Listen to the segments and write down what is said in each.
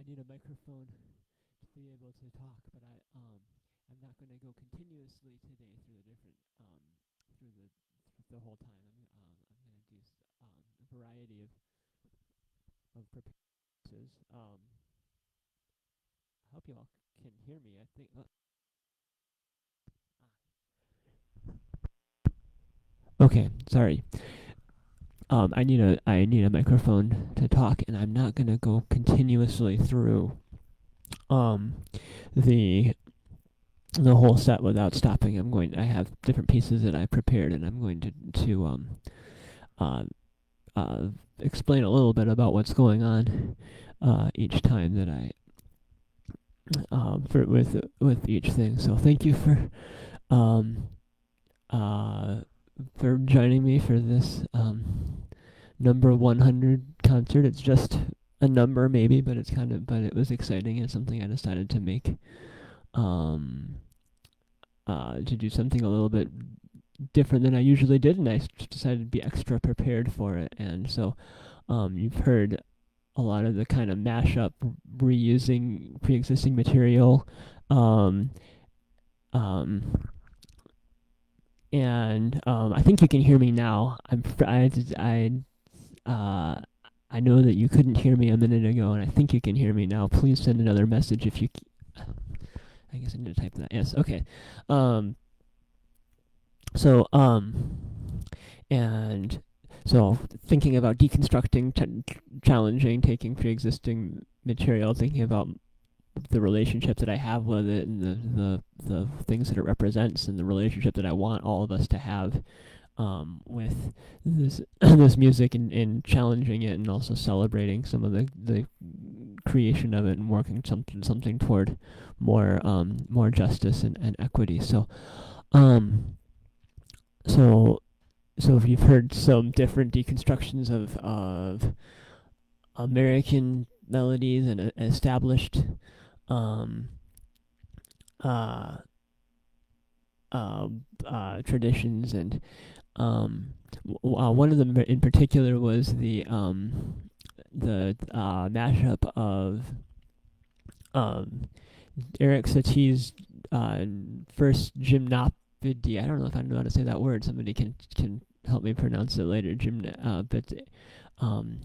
need a microphone to be able to talk, but I'm not going to go continuously today through the different through the whole time. I'm going to do a variety of preparances. I hope you all can hear me. I think. Okay, sorry. I need a microphone to talk, and I'm not gonna go continuously through um the the whole set without stopping. I have different pieces that I prepared, and I'm going to uh uh explain a little bit about what's going on each time that I for with each thing. So thank you um for joining me for this number 100 concert. It's just a number maybe, but it was exciting and something I decided to make to do something a little bit different than I usually did, and I decided to be extra prepared for it. And so you've heard a lot of the kind of mashup, reusing pre-existing material, um, um, and I think you can hear me now. I know that you couldn't hear me a minute ago, and I think you can hear me now. Please send another message if you. I guess I need to type that. Yes. Okay. Um. So and so thinking about deconstructing, challenging, taking pre-existing material, thinking about the relationship that I have with it, and the things that it represents, and the relationship that I want all of us to have with this this music, and challenging it, and also celebrating some of the creation of it, and working something toward more justice and equity. Um, so so if you've heard some different deconstructions of American melodies and established um, uh, traditions, and one of them in particular was the mashup of um, Eric Satie's first gymnopédie. I don't know if I know how to say that word. Somebody can help me pronounce it later. But um,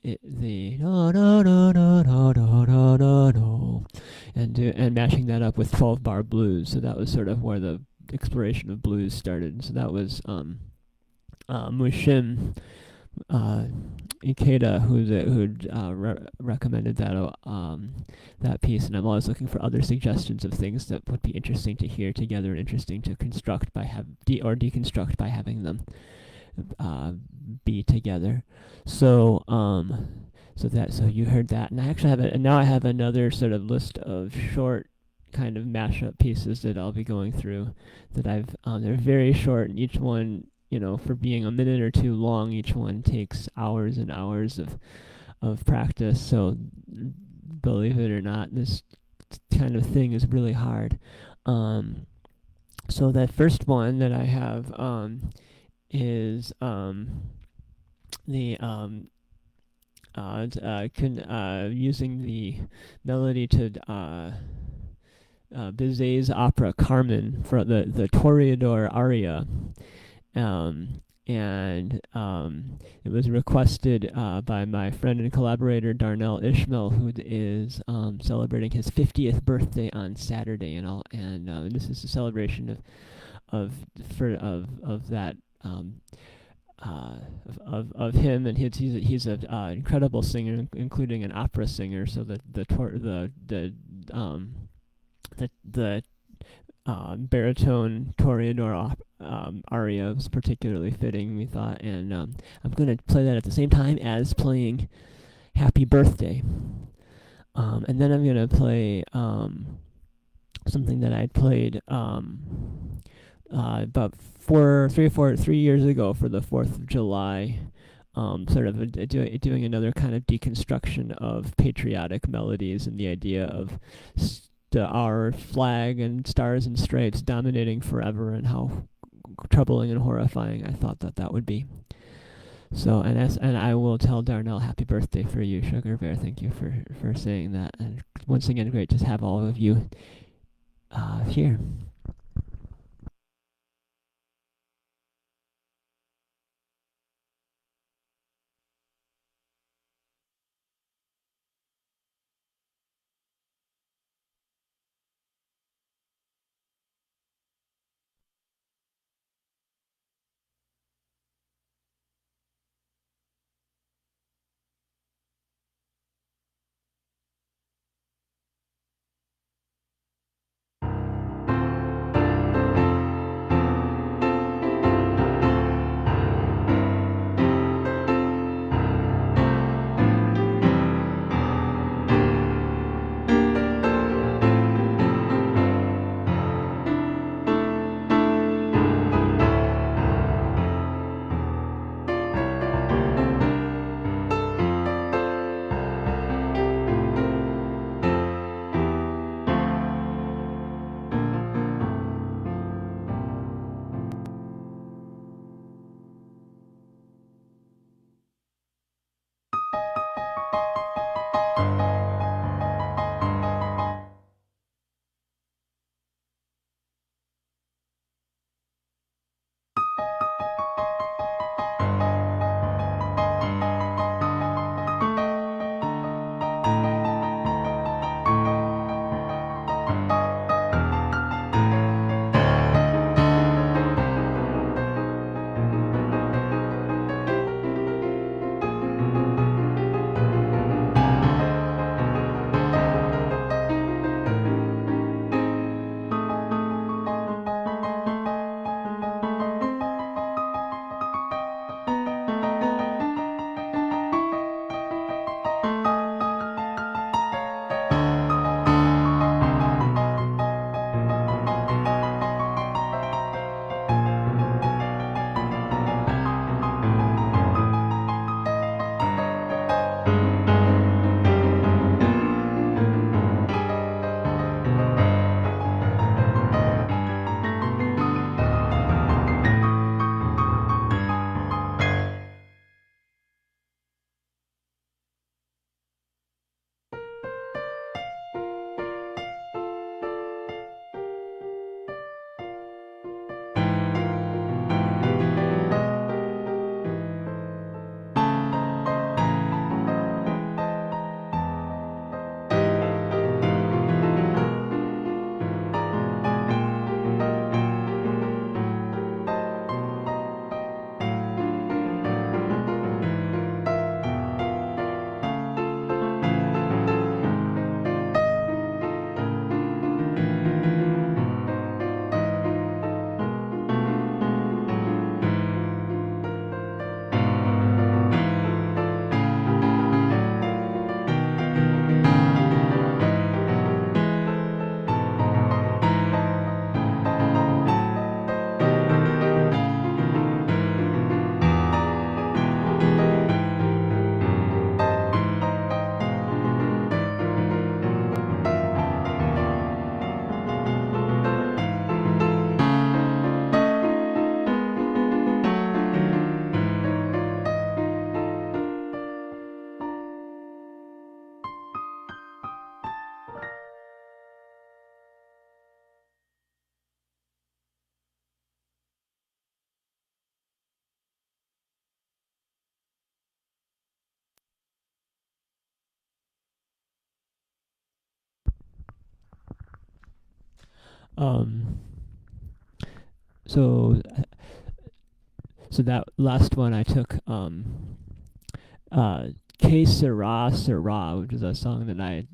the no no no no no no no no no, and mashing that up with 12-bar blues. So that was sort of where the exploration of blues started. So that was Mushim Ikeda who'd recommended that piece, and I'm always looking for other suggestions of things that would be interesting to hear together and interesting to construct by deconstruct by having them be together. So so you heard that, and I actually I have another sort of list of short kind of mashup pieces that I'll be going through. That they're very short, and each one, for being a minute or two long, each one takes hours and hours of practice. So believe it or not, this kind of thing is really hard. So that first one that I have is the using the melody to Bizet's opera Carmen for the Toreador aria, and it was requested by my friend and collaborator Darnell Ishmael, who is celebrating his 50th birthday on Saturday, and this is a celebration of that. Of him, and he's an incredible singer, including an opera singer. So the baritone Toreador aria was particularly fitting, we thought, and I'm going to play that at the same time as playing Happy Birthday, and then I'm going to play something that I'd played about 3 years ago for the 4th of July, sort of doing another kind of deconstruction of patriotic melodies, and the idea of our flag and stars and stripes dominating forever, and how troubling and horrifying I thought that would be. So and I will tell Darnell happy birthday for you, Sugar Bear. Thank you for saying that. And once again, great to have all of you here. Um, so so that last one I took uh Que Sera Sera, which is a song that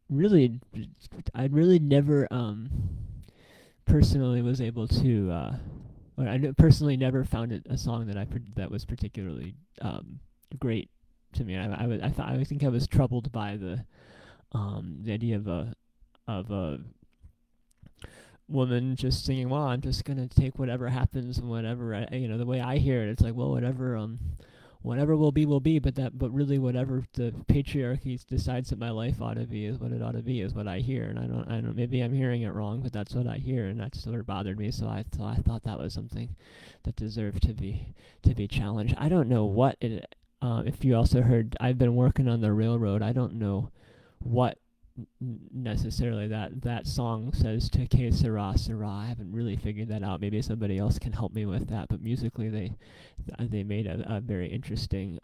really I really never personally was able to or personally never found it a song that that was particularly great to me. I think I was troubled by the idea of a woman just singing, "Well, I'm just gonna take whatever happens and whatever." The way I hear it, it's like, well, whatever will be, but really whatever the patriarchy decides that my life ought to be is what it ought to be, is what I hear. And I don't, maybe I'm hearing it wrong, but that's what I hear, and that sort of bothered me. So I thought that was something that deserved to be challenged. I don't know what it. If you also heard, I've been working on the railroad. I don't know what necessarily that song says to que sera sera. I haven't really figured that out. Maybe somebody else can help me with that. But musically, they made a very interesting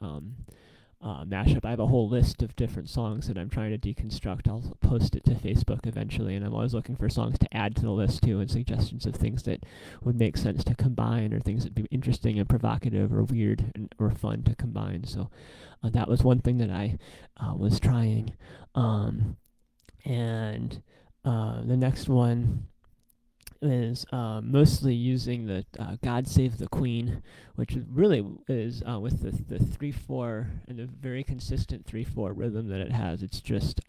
mashup. I have a whole list of different songs that I'm trying to deconstruct. I'll post it to Facebook eventually, and I'm always looking for songs to add to the list too, and suggestions of things that would make sense to combine, or things that'd be interesting and provocative or weird or fun to combine. So that was one thing that I was trying. And the next one is mostly using the God Save the Queen, which really is with the 3/4 and the very consistent 3/4 rhythm that it has. It's just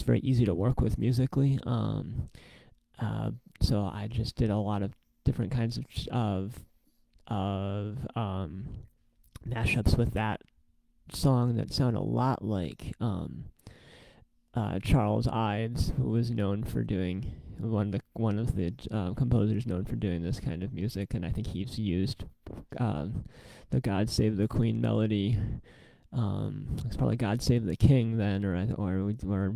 very easy to work with musically. So I just did a lot of different kinds of mashups with that song that sound a lot like Charles Ives, who was known for doing one of the composers known for doing this kind of music, and I think he's used the "God Save the Queen" melody. It's probably "God Save the King" then, or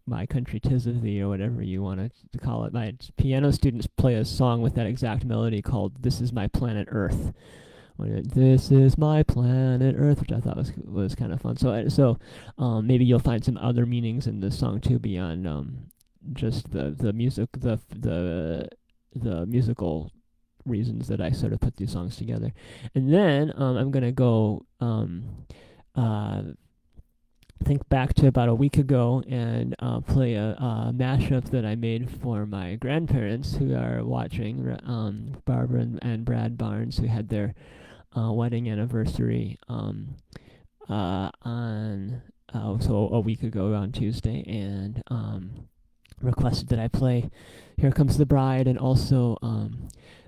"My Country 'Tis of Thee," or whatever you want to call it. My piano students play a song with that exact melody called "This Is My Planet Earth." This is my planet Earth, which I thought was kind of fun. So maybe you'll find some other meanings in this song too, beyond just the music, the musical reasons that I sort of put these songs together. And then I'm gonna go think back to about a week ago and play a mashup that I made for my grandparents who are watching, Barbara and Brad Barnes, who had their wedding anniversary on so a week ago on Tuesday, and requested that I play "Here Comes the Bride" and also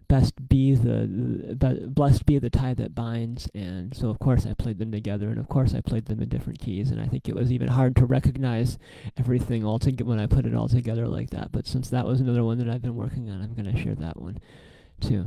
blessed be the tie that binds. And so of course I played them together, and of course I played them in different keys, and I think it was even hard to recognize everything all together when I put it all together like that. But since that was another one that I've been working on, I'm going to share that one too.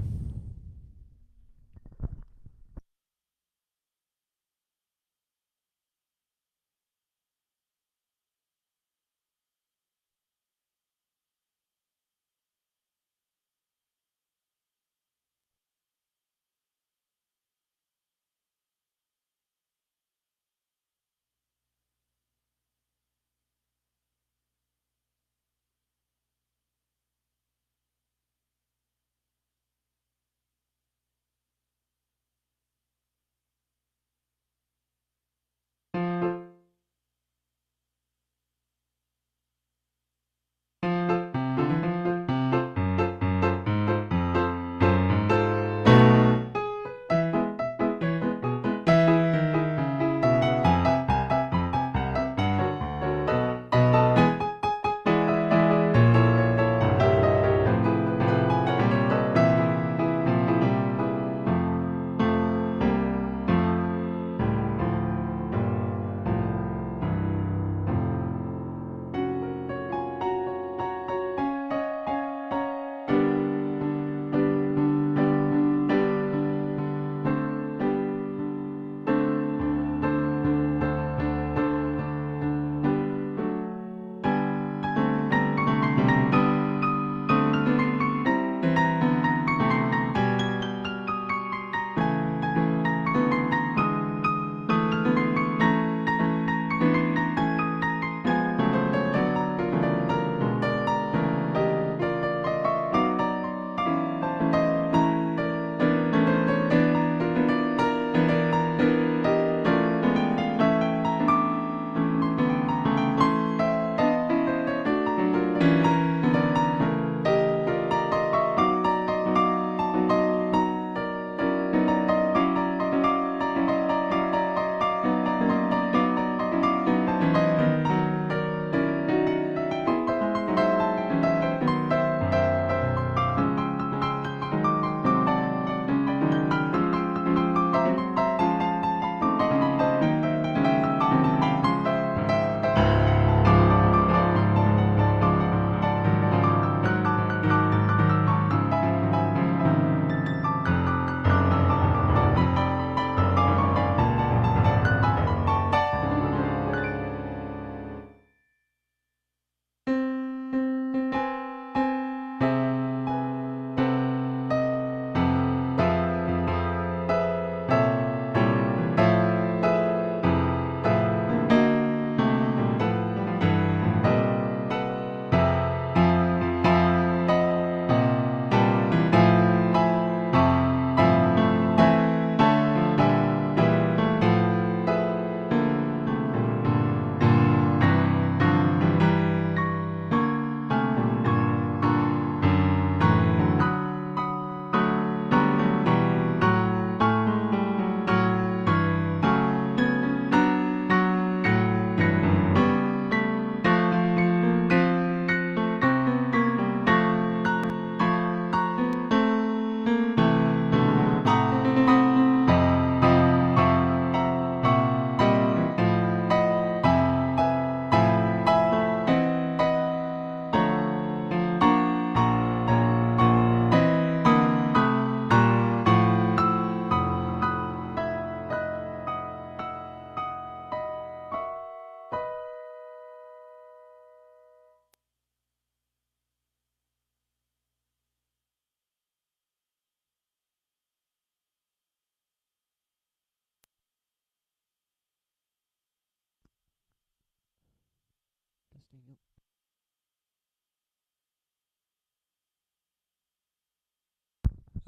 Testing.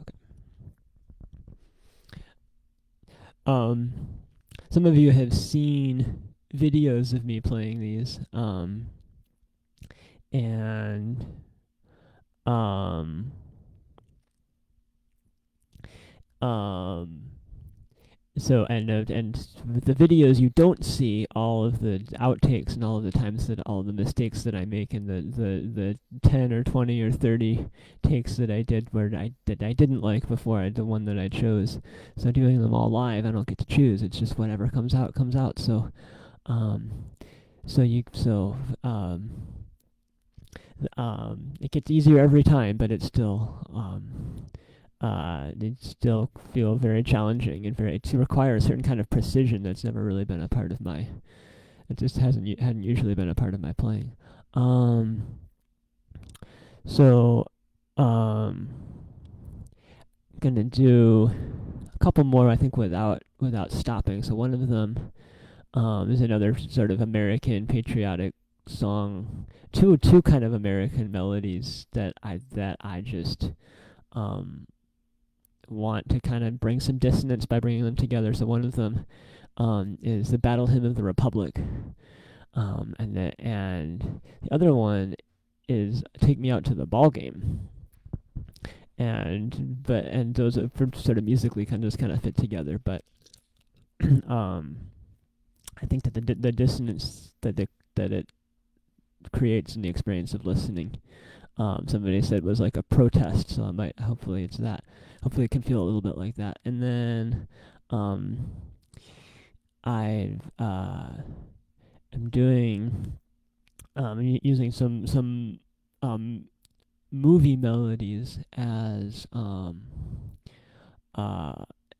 Okay. Um, some of you have seen videos of me playing these, and um, um, and with the videos you don't see all of the outtakes and all of the times that all the mistakes that I make and the 10 or 20 or 30 takes that I did where I didn't like before the one that I chose. So doing them all live, I don't get to choose. It's just whatever comes out comes out. So um so you so it gets easier every time, but it's still it still feel very challenging and very to require a certain kind of precision that's never really been a part of my. It just hadn't usually been a part of my playing. Um, so gonna do a couple more, I think, without stopping. So one of them is another sort of American patriotic song. Two kind of American melodies that I just um want to kind of bring some dissonance by bringing them together. So one of them is the Battle Hymn of the Republic, and the other one is Take Me Out to the Ball Game. And those are sort of musically kind of fit together, but um, I think that the dissonance that it creates in the experience of listening, somebody said was like a protest. So I might hopefully it's that. Hopefully it can feel a little bit like that. And then um, I am doing using some movie melodies uh,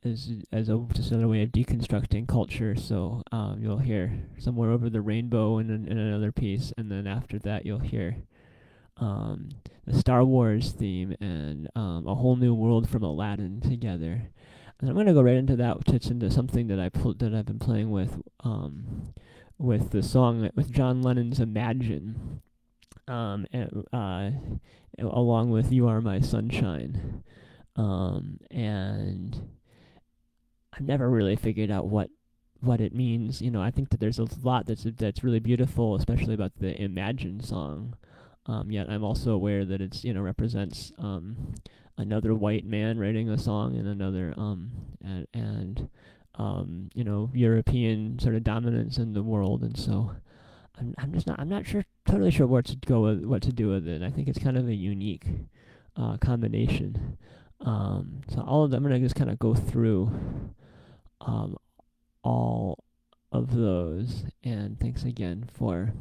as a just another way of deconstructing culture. So you'll hear Somewhere Over the Rainbow in another piece, and then after that you'll hear um, the Star Wars theme and A Whole New World from Aladdin together. And I'm gonna go right into that, which fits into something that that I've been playing with the song with John Lennon's Imagine, along with You Are My Sunshine, and I've never really figured out what it means. I think that there's a lot that's really beautiful, especially about the Imagine song. Yet I'm also aware that it's represents another white man writing a song and another European sort of dominance in the world, and so I'm not totally sure what to do with it. I think it's kind of a unique combination. So all of them, I'm gonna just kind of go through um, all of those, and thanks again for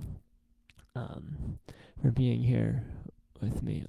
being here with me.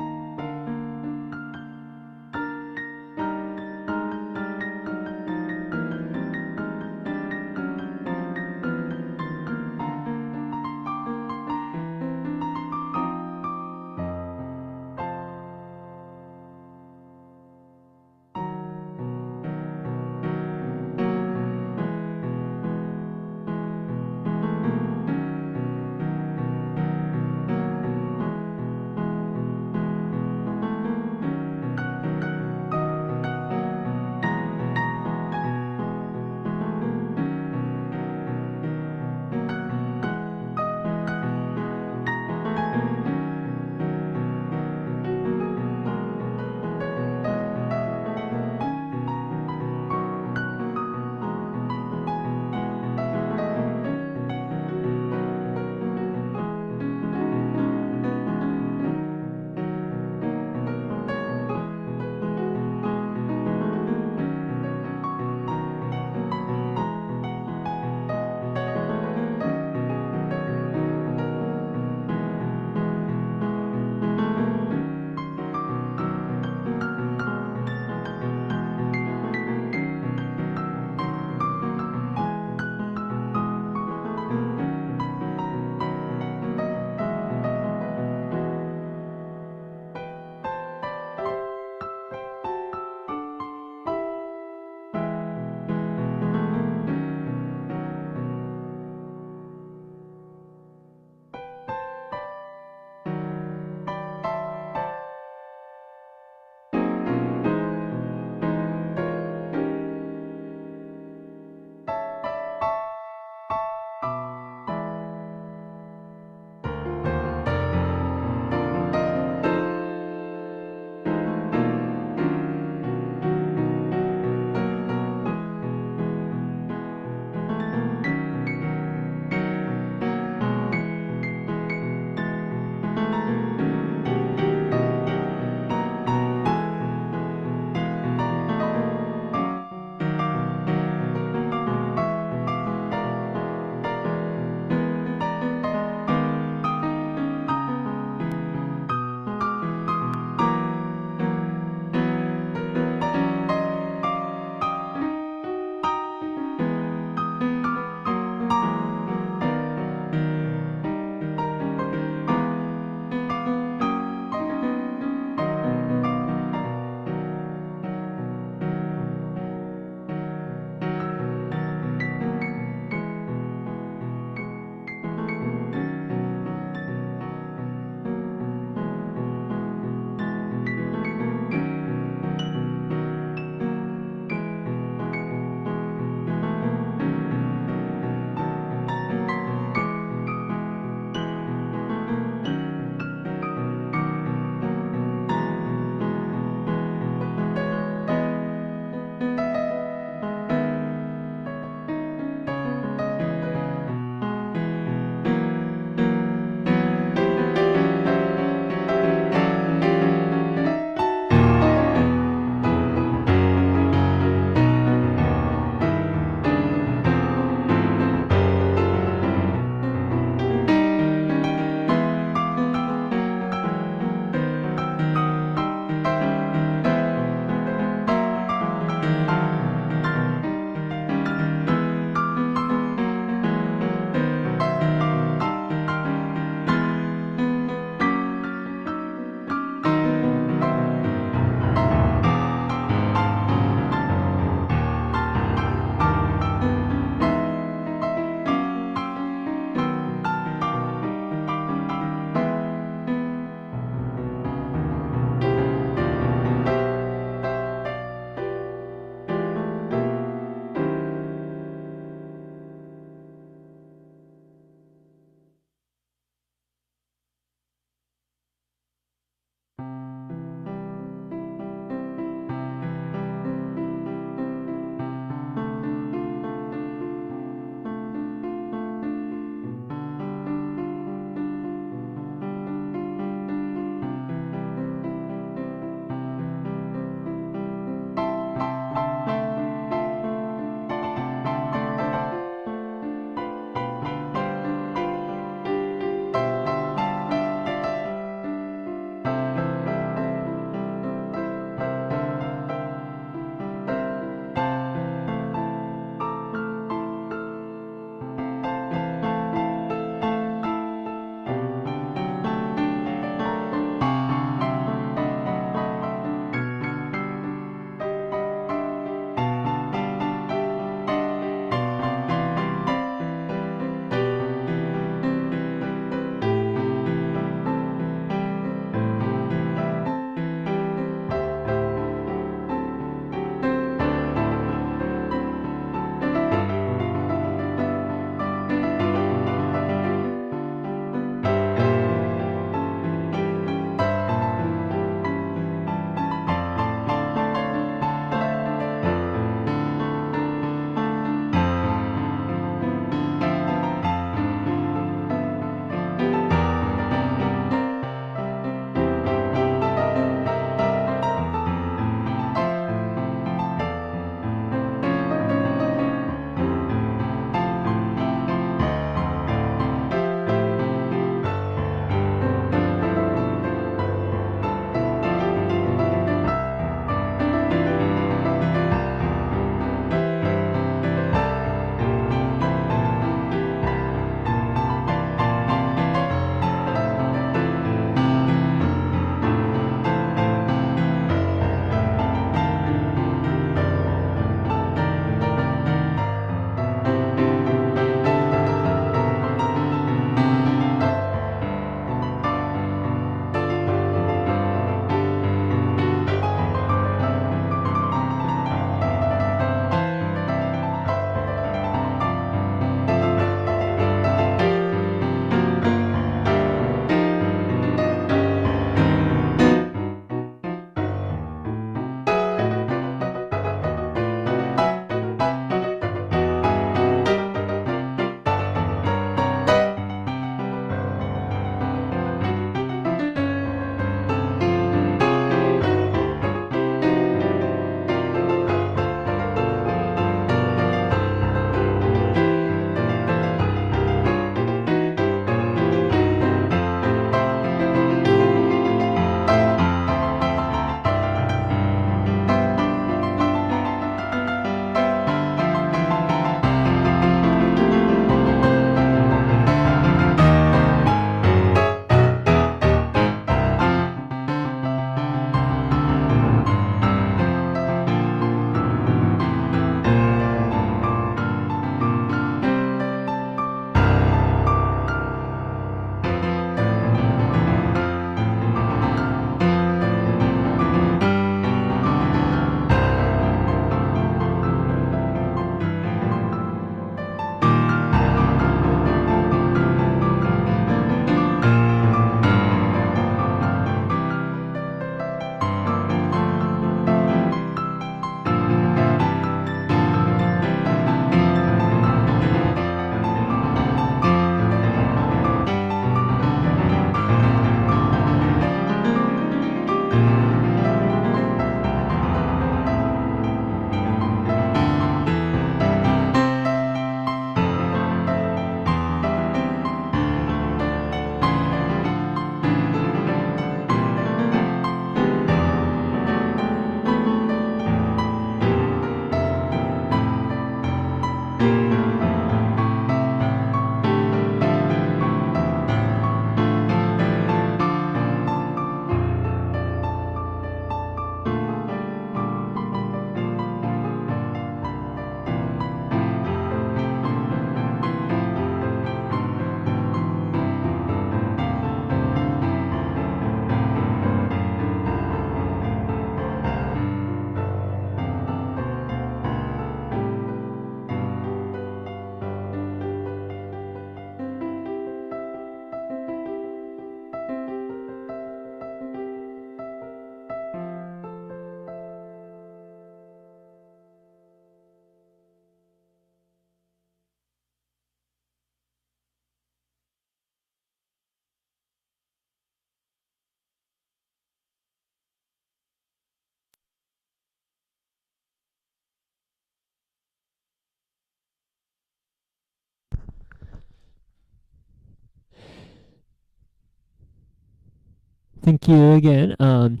Thank you again. Um,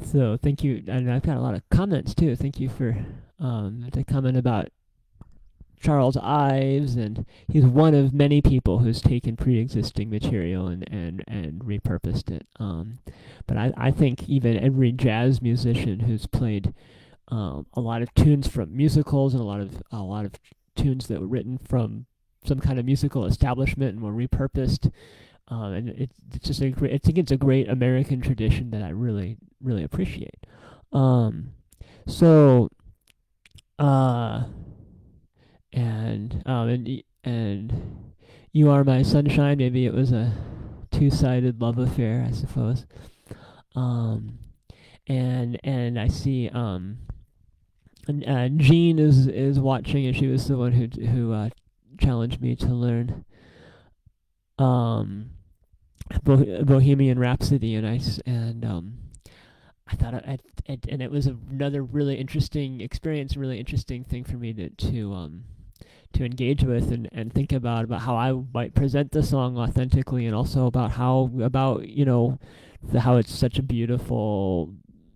so thank you, and I've got a lot of comments too. Thank you for the comment about Charles Ives, and he's one of many people who's taken pre-existing material and repurposed it. But I think even every jazz musician who's played a lot of tunes from musicals and a lot of tunes that were written from some kind of musical establishment and were repurposed. And it's just a great. I think it's a great American tradition that I really appreciate. Um, so uh, and you are my sunshine. Maybe it was a two-sided love affair, I suppose. Um, and I see and Jean is watching, and she was the one who challenged me to learn um Bohemian Rhapsody, I thought and it was another really interesting experience, really interesting thing for me to engage with and think about how I might present the song authentically, and also about how it's such a beautiful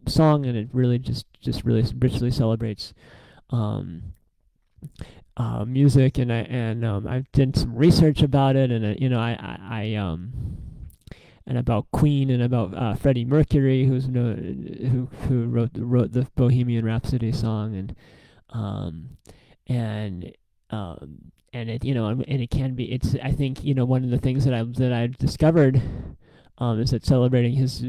song, and it really just really richly celebrates um, music, and I've done some research about it, and and about Queen, and about Freddie Mercury, who wrote the Bohemian Rhapsody song, um, and and it can be, it's, I think, one of the things that I discovered is that celebrating his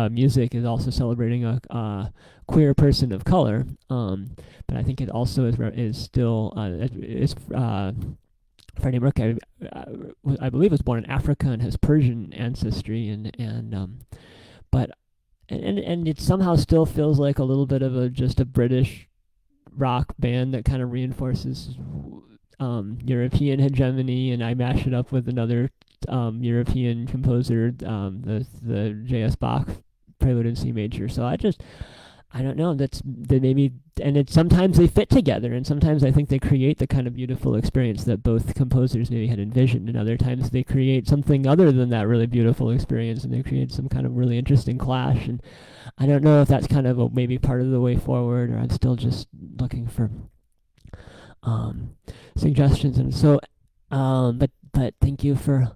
music is also celebrating a queer person of color. But I think it also is still is Freddie Mercury, I believe, was born in Africa and has Persian ancestry, but and it somehow still feels like a little bit of just a British rock band that kind of reinforces European hegemony, and I mash it up with another European composer, the J.S. Bach Prelude in C major. So I don't know. That maybe, and it sometimes they fit together, and sometimes I think they create the kind of beautiful experience that both composers maybe had envisioned, and other times they create something other than that really beautiful experience, and they create some kind of really interesting clash. And I don't know if that's kind of maybe part of the way forward, or I'm still just looking for um, suggestions. And so, but thank you for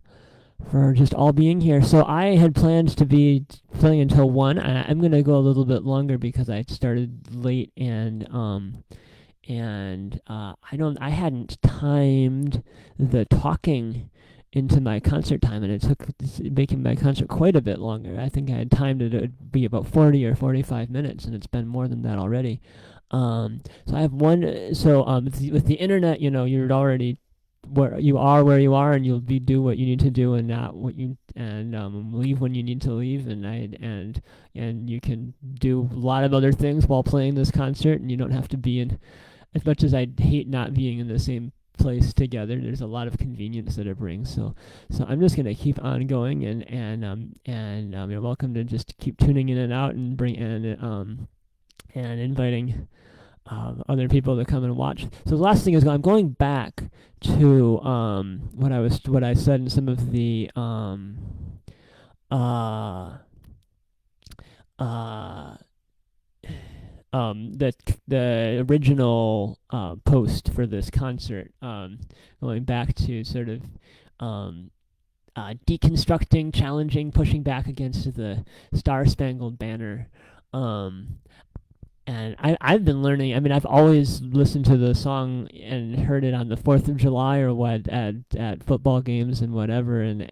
just all being here. So I had planned to be playing until 1. I'm gonna go a little bit longer because I started late, I hadn't timed the talking into my concert time, and it took making my concert quite a bit longer. I think I had timed it to be about 40 or 45 minutes, and it's been more than that already. So I have one. So with the internet, you're already where you are, and you'll do what you need to do, and not what you and leave when you need to leave, and you can do a lot of other things while playing this concert, and you don't have to be in. As much as I hate not being in the same place together, there's a lot of convenience that it brings. So I'm just gonna keep on going, and you're welcome to just keep tuning in and out, and inviting other people to come and watch. So the last thing is, I'm going back to what I said in some of the uh, uh, the original post for this concert, going back to sort of um, deconstructing, challenging, pushing back against the Star Spangled Banner. Um, and I've been learning. I mean, I've always listened to the song and heard it on the 4th of July or what at football games and whatever, and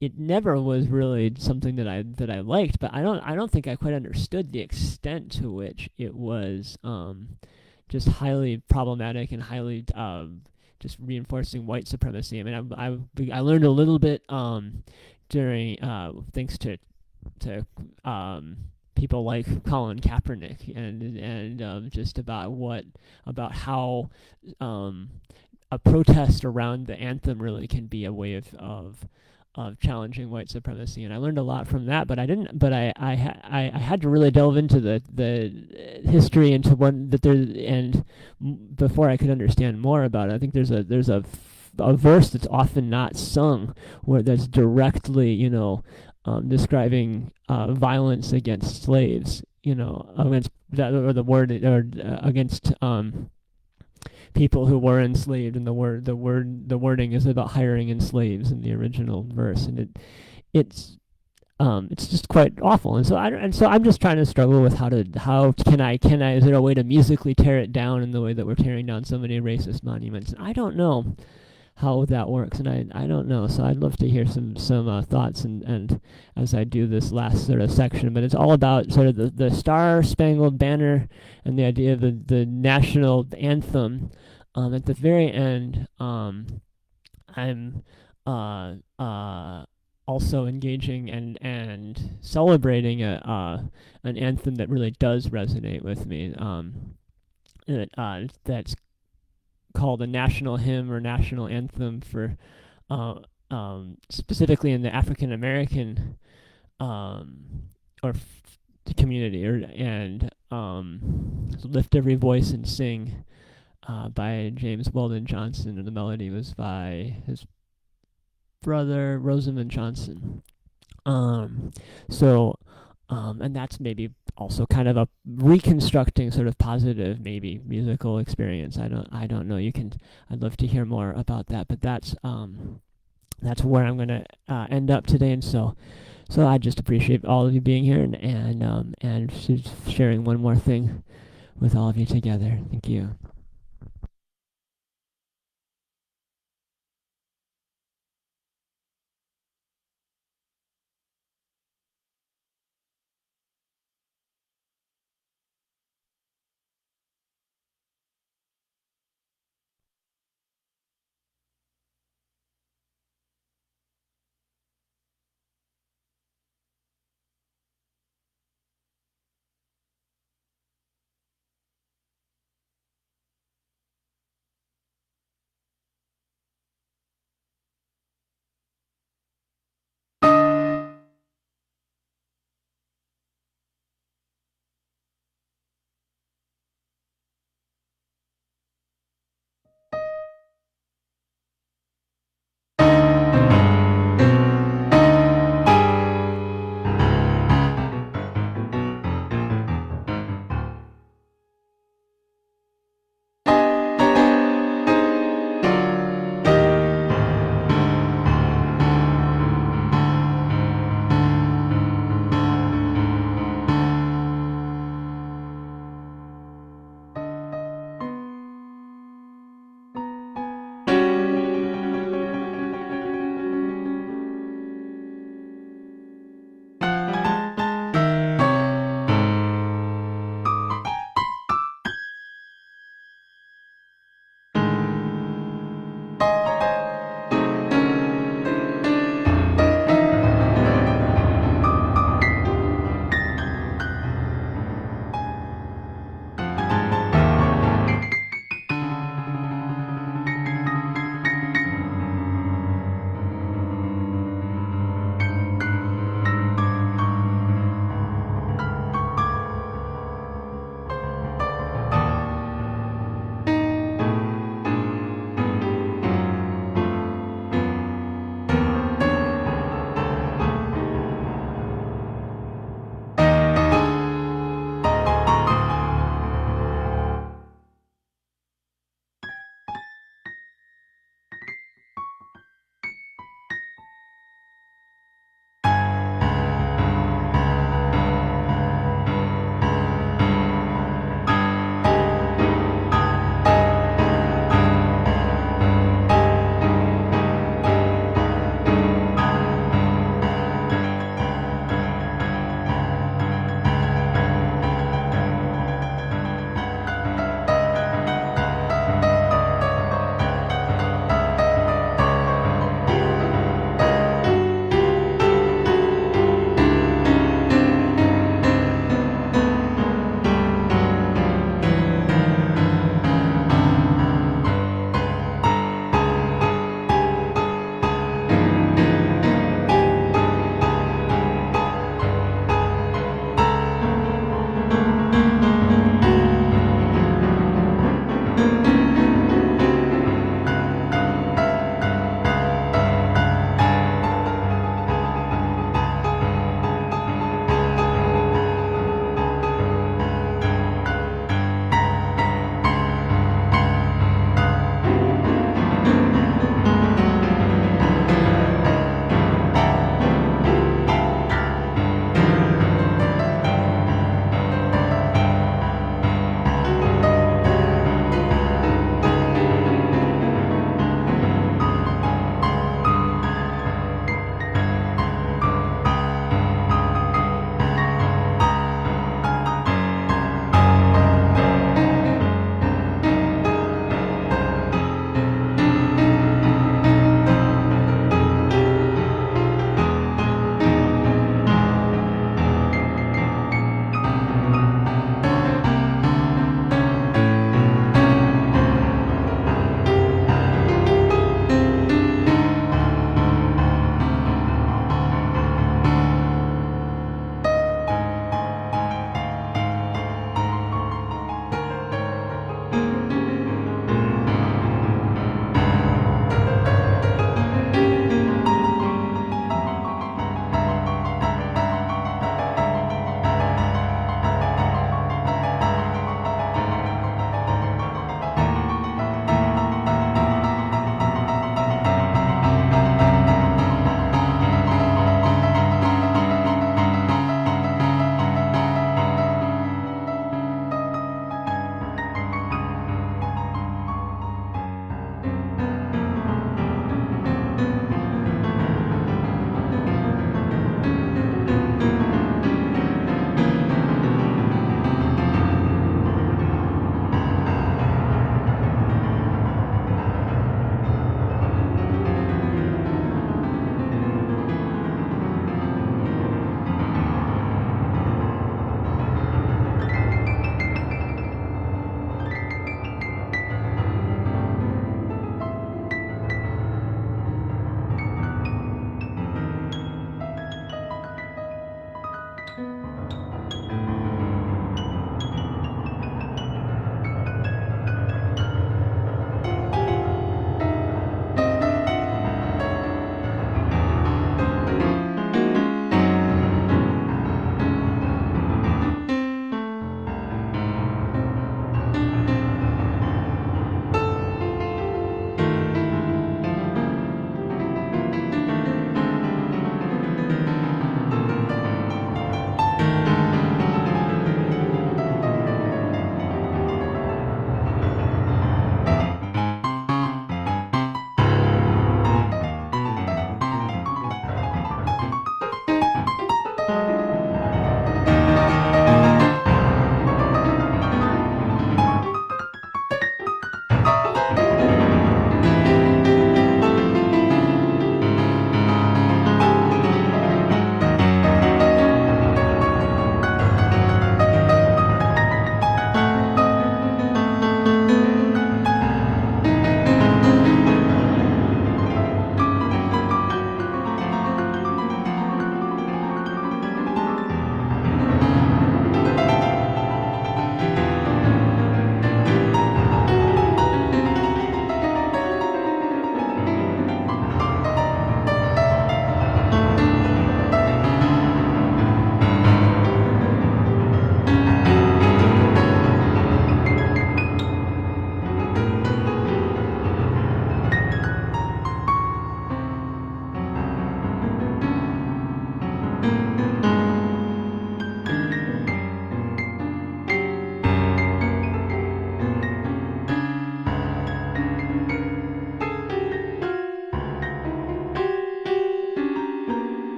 it never was really something that I liked, but I don't think I quite understood the extent to which it was just highly problematic and highly just reinforcing white supremacy. I mean, I learned a little bit during thanks to people like Colin Kaepernick, and just about how a protest around the anthem really can be a way of of challenging white supremacy, and I learned a lot from that. But I didn't. But I had to really delve into the history into one that there and before I could understand more about it. I think there's a verse that's often not sung where that's directly describing violence against slaves. Against that or the word or against people who were enslaved, and the wording is about hiring in slaves in the original verse, and it's just quite awful. And so I'm just trying to struggle with how can I is there a way to musically tear it down in the way that we're tearing down so many racist monuments? And I don't know how that works, and I don't know. So I'd love to hear some thoughts and as I do this last sort of section. But it's all about sort of the Star Spangled Banner and the idea of the national anthem. At the very end, I'm also engaging and celebrating an anthem that really does resonate with me. That's called a national hymn or national anthem for specifically in the African American or community, and Lift Every Voice and Sing by James Weldon Johnson, and the melody was by his brother Rosamond Johnson. So and that's maybe also kind of a reconstructing sort of positive maybe musical experience. I don't know. I'd love to hear more about that, but that's where I'm gonna end up today. And so I just appreciate all of you being here and sharing one more thing with all of you together. Thank you.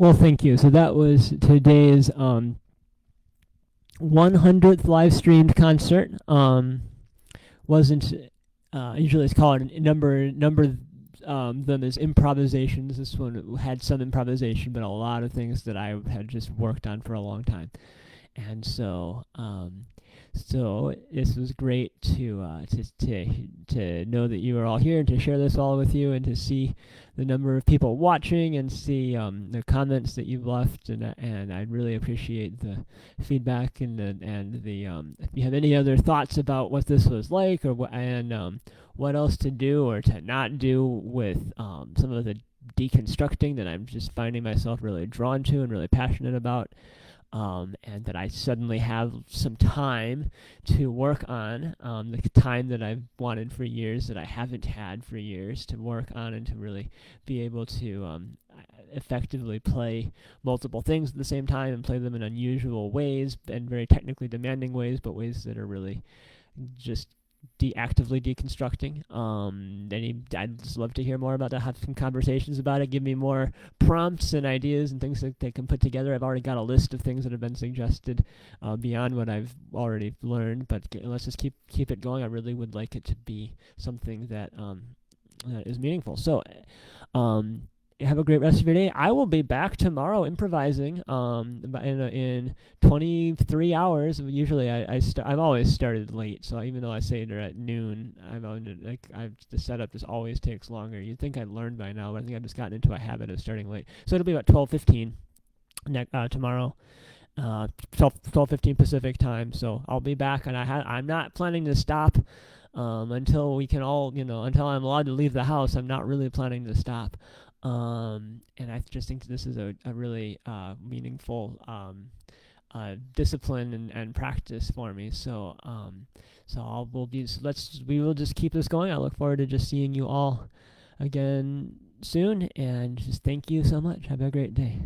Well, thank you. So that was today's 100th live streamed concert. Wasn't usually it's called a number them as improvisations. This one had some improvisation, but a lot of things that I had just worked on for a long time. And so this was great to know that you are all here and to share this all with you and to see the number of people watching and see the comments that you've left, and I really appreciate the feedback and the if you have any other thoughts about what this was like, or what else to do or to not do with some of the deconstructing that I'm just finding myself really drawn to and really passionate about, and that I suddenly have some time to work on, the time that I've wanted for years, that I haven't had for years, to work on and to really be able to effectively play multiple things at the same time and play them in unusual ways and very technically demanding ways, but ways that are really just actively deconstructing. I'd just love to hear more about that, have some conversations about it, give me more prompts and ideas and things that they can put together. I've already got a list of things that have been suggested beyond what I've already learned, but let's just keep it going. I really would like it to be something that is meaningful. So have a great rest of your day. I will be back tomorrow improvising in 23 hours. Usually I've always started late, so even though I say they're at noon, the setup just always takes longer. You'd think I'd learned by now, but I think I've just gotten into a habit of starting late. So it'll be about 12:15 tomorrow. 12:15 Pacific time. So I'll be back, and I'm not planning to stop until we can all, until I'm allowed to leave the house. I'm not really planning to stop. And I just think this is a really meaningful discipline and practice for me. So we will just keep this going. I look forward to just seeing you all again soon, and just thank you so much. Have a great day.